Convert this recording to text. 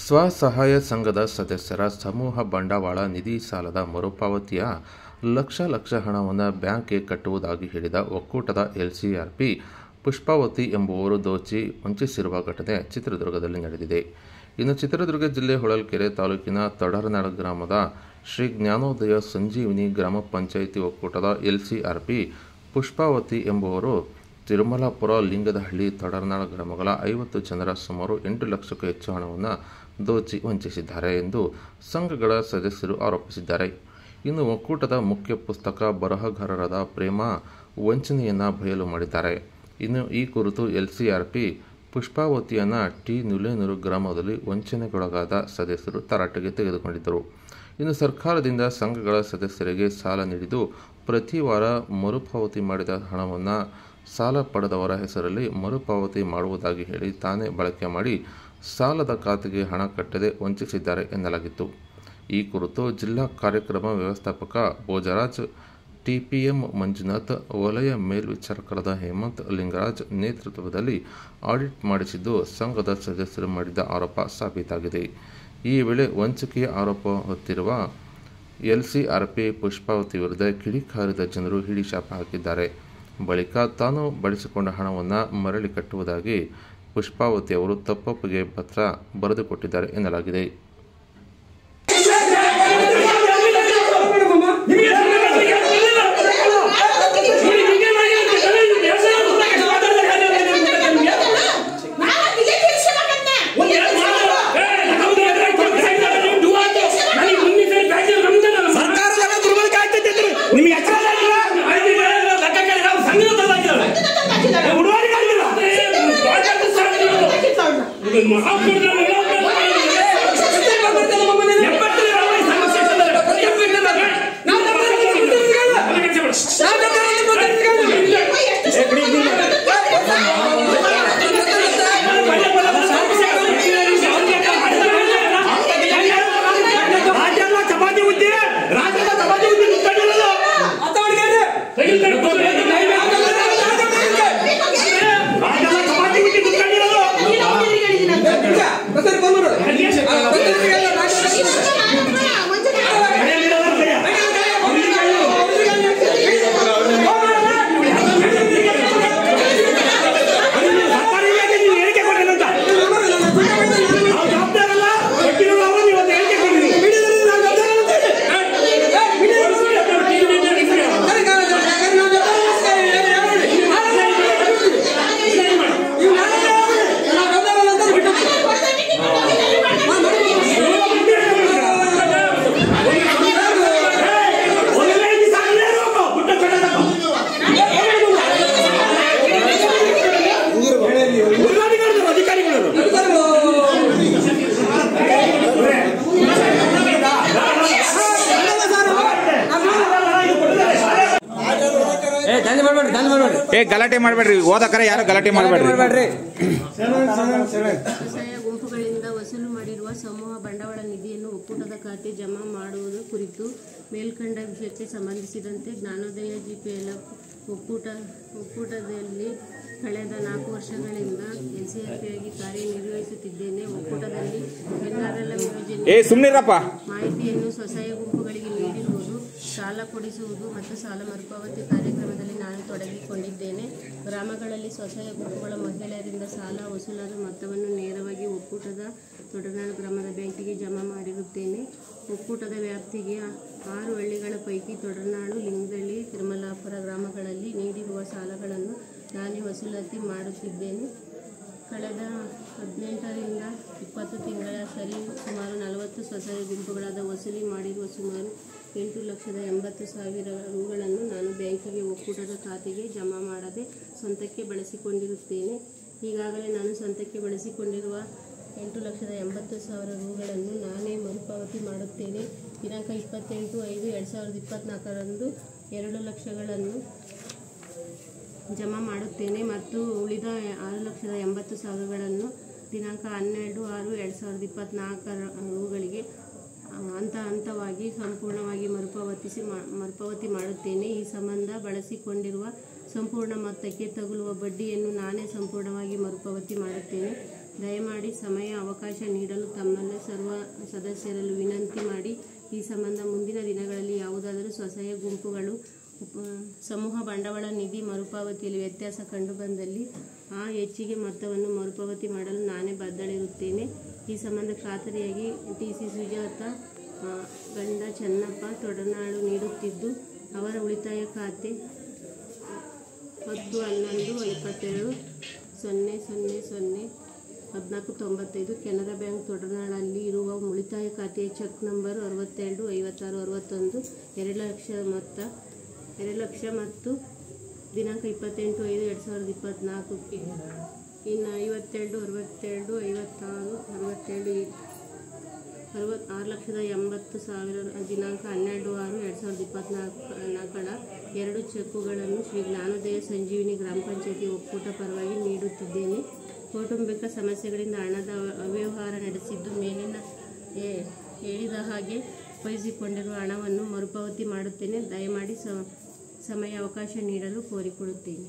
ಸ್ವಸಹಾಯ ಸಂಘದ ಸದಸ್ಯರ ಸಮೂಹ ಬಂಡವಾಳ ನಿಧಿ ಸಾಲದ ಮರುಪಾವತಿಯ ಲಕ್ಷ ಹಣವನ್ನು ಬ್ಯಾಂಕ್ಗೆ ಕಟ್ಟುವುದಾಗಿ ಹೇಳಿದ ಒಕ್ಕೂಟದ ಎಲ್ಸಿಆರ್ಪಿ ಪುಷ್ಪಾವತಿ ಎಂಬುವರು ದೋಚಿ ವಂಚಿಸಿರುವ ಘಟನೆ ಚಿತ್ರದುರ್ಗದಲ್ಲಿ ನಡೆದಿದೆ. ಇನ್ನು ಚಿತ್ರದುರ್ಗ ಜಿಲ್ಲೆ ಹೊಳಲ್ಕೆರೆ ತಾಲೂಕಿನ ತಡರನಾಳ ಗ್ರಾಮದ ಶ್ರೀ ಜ್ಞಾನೋದಯ ಸಂಜೀವಿನಿ ಗ್ರಾಮ ಪಂಚಾಯಿತಿ ಒಕ್ಕೂಟದ ಎಲ್ಸಿಆರ್ಪಿ ಪುಷ್ಪಾವತಿ ಎಂಬುವರು ತಿರುಮಲಾಪುರ, ಲಿಂಗದಹಳ್ಳಿ, ತಡರನಾಳ ಗ್ರಾಮಗಳ 50 ಜನರ ಸುಮಾರು 8 ಲಕ್ಷಕ್ಕೂ ಹೆಚ್ಚು ಹಣವನ್ನು ದೋಚಿ ವಂಚಿಸಿದ್ದಾರೆ ಎಂದು ಸಂಘಗಳ ಸದಸ್ಯರು ಆರೋಪಿಸಿದ್ದಾರೆ. ಇನ್ನು ಒಕ್ಕೂಟದ ಮುಖ್ಯ ಪುಸ್ತಕ ಬರಹಗಾರರಾದ ಪ್ರೇಮಾ ವಂಚನೆಯನ್ನು ಬಯಲು ಮಾಡಿದ್ದಾರೆ. ಇನ್ನು ಈ ಕುರಿತು ಎಲ್ಸಿಆರ್ಪಿ ಪುಷ್ಪಾವತಿಯನ್ನು ಟಿ. ನುಲೇನೂರು ಗ್ರಾಮದಲ್ಲಿ ವಂಚನೆಗೊಳಗಾದ ಸದಸ್ಯರು ತರಾಟೆಗೆ ತೆಗೆದುಕೊಂಡಿದ್ದರು. ಇನ್ನು ಸರ್ಕಾರದಿಂದ ಸಂಘಗಳ ಸದಸ್ಯರಿಗೆ ಸಾಲ ನೀಡಿದ್ದು ಪ್ರತಿ ವಾರ ಮರುಪಾವತಿ ಮಾಡಿದ ಹಣವನ್ನು ಸಾಲ ಪಡೆದವರ ಹೆಸರಲ್ಲಿ ಮರುಪಾವತಿ ಮಾಡುವುದಾಗಿ ಹೇಳಿ ತಾನೇ ಬಳಕೆ ಮಾಡಿ ಸಾಲದ ಖಾತೆಗೆ ಹಣ ಕಟ್ಟದೆ ವಂಚಿಸಿದ್ದಾರೆ ಎನ್ನಲಾಗಿತ್ತು. ಈ ಕುರಿತು ಜಿಲ್ಲಾ ಕಾರ್ಯಕ್ರಮ ವ್ಯವಸ್ಥಾಪಕ ಭೋಜರಾಜ್, ಟಿಪಿಎಂ ಮಂಜುನಾಥ್, ವಲಯ ಮೇಲ್ವಿಚಾರಕರಾದ ಹೇಮಂತ್, ಲಿಂಗರಾಜ್ ನೇತೃತ್ವದಲ್ಲಿ ಆಡಿಟ್ ಮಾಡಿಸಿದ್ದು ಸಂಘದ ಸದಸ್ಯರು ಮಾಡಿದ ಆರೋಪ ಸಾಬೀತಾಗಿದೆ. ಈ ವೇಳೆ ವಂಚನೆಯ ಆರೋಪ ಹೊತ್ತಿರುವ ಎಲ್ಸಿಆರ್ಪಿ ಪುಷ್ಪಾವತಿ ವಿರುದ್ಧ ಕಿಡಿಕಾರಿದ ಜನರು ಹಿಡಿಶಾಪ ಹಾಕಿದ್ದಾರೆ. ಬಳಿಕ ತಾನು ಬಳಸಿಕೊಂಡ ಹಣವನ್ನು ಮರಳಿ ಕಟ್ಟುವುದಾಗಿ ಪುಷ್ಪಾವತಿ ಅವರು ತಪ್ಪೊಪ್ಪಿಗೆ ಪತ್ರ ಬರೆದುಕೊಟ್ಟಿದ್ದಾರೆ ಎನ್ನಲಾಗಿದೆ. ಗಲಾಟೆ ಮಾಡಬೇಡ್ರಿ, ಓದಕರ ಯಾರು ಗಲಾಟೆ ಮಾಡಬೇಡ್ರಿ. ಸ್ವಸಹಾಯ ಗುಂಪುಗಳಿಂದ ವಸೂಲು ಮಾಡಿರುವ ಸಮೂಹ ಬಂಡವಾಳ ನಿಧಿಯನ್ನು ಒಕ್ಕೂಟದ ಖಾತೆ ಜಮಾ ಮಾಡುವುದು ಕುರಿತು ಮೇಲ್ಕಂಡ ವಿಷಯಕ್ಕೆ ಸಂಬಂಧಿಸಿದಂತೆ ಜ್ಞಾನೋದಯ ಜಿಪಿಎಲ್ಎಫ್ ಒಕ್ಕೂಟದಲ್ಲಿ ಕಳೆದ 4 ವರ್ಷಗಳಿಂದ ಎಲ್ಸಿಆರ್ಪಿಯಾಗಿ ಕಾರ್ಯನಿರ್ವಹಿಸುತ್ತಿದ್ದೇನೆ. ಒಕ್ಕೂಟದಲ್ಲಿ NRLM ಯೋಜನೆ ಮಾಹಿತಿಯನ್ನು ಸ್ವಸಹಾಯ ಗುಂಪುಗಳಿಗೆ ನೀಡಿರುವುದು, ಸಾಲ ಕೊಡಿಸುವುದು ಮತ್ತು ಸಾಲ ಮರುಪಾವತಿ ಕಾರ್ಯಕ್ರಮದಲ್ಲಿ ನಾನು ತೊಡಗಿಕೊಂಡಿದ್ದೇನೆ. ಗ್ರಾಮಗಳಲ್ಲಿ ಸ್ವಸಹಾಯ ಗುಂಪುಗಳ ಮಹಿಳೆಯರಿಂದ ಸಾಲ ವಸೂಲಾದ ಮೊತ್ತವನ್ನು ನೇರವಾಗಿ ಒಕ್ಕೂಟದ ತೊಡರನಾಳ ಗ್ರಾಮದ ಬ್ಯಾಂಕಿಗೆ ಜಮಾ ಮಾಡಿರುತ್ತೇನೆ. ಒಕ್ಕೂಟದ ವ್ಯಾಪ್ತಿಗೆ 6 ಹಳ್ಳಿಗಳ ಪೈಕಿ ತೊಡರನಾಳು, ಲಿಂಗದಹಳ್ಳಿ, ತಿರುಮಲಾಪುರ ಗ್ರಾಮಗಳಲ್ಲಿ ನೀಡಿರುವ ಸಾಲಗಳನ್ನು ನಾನೇ ವಸೂಲಾತಿ ಮಾಡುತ್ತಿದ್ದೇನೆ. ಕಳೆದ 18 ರಿಂದ 20 ತಿಂಗಳ ಸರಿ ಸುಮಾರು 40 ಸ್ವಸಹಾಯ ಗುಂಪುಗಳಾದ ವಸೂಲಿ ಮಾಡಿರುವ ಸುಮಾರು 8,80,000 ರೂಗಳನ್ನು ನಾನು ಬ್ಯಾಂಕಿಗೆ ಒಕ್ಕೂಟದ ಖಾತೆಗೆ ಜಮಾ ಮಾಡದೆ ಸ್ವಂತಕ್ಕೆ ಬಳಸಿಕೊಂಡಿರುತ್ತೇನೆ. ಈಗಾಗಲೇ ನಾನು ಸ್ವಂತಕ್ಕೆ ಬಳಸಿಕೊಂಡಿರುವ 8,80,000 ರೂಗಳನ್ನು ನಾನೇ ಮರುಪಾವತಿ ಮಾಡುತ್ತೇನೆ. ದಿನಾಂಕ 28/5/2024 2 ಲಕ್ಷಗಳನ್ನು ಜಮಾ ಮಾಡುತ್ತೇನೆ ಮತ್ತು ಉಳಿದ 6,80,000 ದಿನಾಂಕ 12/6/2024 ಹಂತವಾಗಿ ಸಂಪೂರ್ಣವಾಗಿ ಮರುಪಾವತಿ ಮಾಡುತ್ತೇನೆ. ಈ ಸಂಬಂಧ ಬಳಸಿಕೊಂಡಿರುವ ಸಂಪೂರ್ಣ ಮೊತ್ತಕ್ಕೆ ತಗುಲುವ ಬಡ್ಡಿಯನ್ನು ನಾನೇ ಸಂಪೂರ್ಣವಾಗಿ ಮರುಪಾವತಿ ಮಾಡುತ್ತೇನೆ. ದಯಮಾಡಿ ಸಮಯ ಅವಕಾಶ ನೀಡಲು ತಮ್ಮಲ್ಲಿ ಸರ್ವ ಸದಸ್ಯರನ್ನು ವಿನಂತಿ ಮಾಡಿ ಈ ಸಂಬಂಧ ಮುಂದಿನ ದಿನಗಳಲ್ಲಿ ಯಾವುದಾದರೂ ಸ್ವಸಹಾಯ ಗುಂಪುಗಳು ಸಮೂಹ ಬಂಡವಾಳ ನಿಧಿ ಮರುಪಾವತಿಯಲ್ಲಿ ವ್ಯತ್ಯಾಸ ಕಂಡುಬಂದಲ್ಲಿ ಆ ಹೆಚ್ಚಿಗೆ ಮೊತ್ತವನ್ನು ಮರುಪಾವತಿ ಮಾಡಲು ನಾನೇ ಬದ್ಧಳಿರುತ್ತೇನೆ. ಈ ಸಂಬಂಧ ಖಾತರಿಯಾಗಿ TC ಸುಜಾತ ಗಂಡ ಚೆನ್ನಪ್ಪ ತೊಡನಾಳು ನೀಡುತ್ತಿದ್ದು ಅವರ ಉಳಿತಾಯ ಖಾತೆ 10-11-22-00-00-1495 ಕೆನರಾ ಬ್ಯಾಂಕ್ ತೊಡನಾಳಲ್ಲಿ ಇರುವ ಉಳಿತಾಯ ಖಾತೆಯ ಚೆಕ್ ನಂಬರ್ 625661 2 ಲಕ್ಷ ಮತ್ತು ದಿನಾಂಕ 28/5/2024ಕ್ಕೆ ಇನ್ನು 52-62-56,80,000 ದಿನಾಂಕ 12/6/2024ರ 2 ಚೆಕ್ಕುಗಳನ್ನು ಶ್ರೀ ಜ್ಞಾನೋದಯ ಸಂಜೀವಿನಿ ಗ್ರಾಮ ಪಂಚಾಯತಿ ಒಕ್ಕೂಟ ಪರವಾಗಿ ನೀಡುತ್ತಿದ್ದೇನೆ. ಕೌಟುಂಬಿಕ ಸಮಸ್ಯೆಗಳಿಂದ ಹಣದ ಅವ್ಯವಹಾರ ನಡೆಸಿದ್ದು ಮೇಲಿನ ಹೇಳಿದ ಹಾಗೆ ವಹಿಸಿಕೊಂಡಿರುವ ಹಣವನ್ನು ಮರುಪಾವತಿ ಮಾಡುತ್ತೇನೆ. ದಯಮಾಡಿ ಸಮಯ ಅವಕಾಶ ನೀಡಲು ಕೋರಿಕೊಳ್ಳುತ್ತೇನೆ.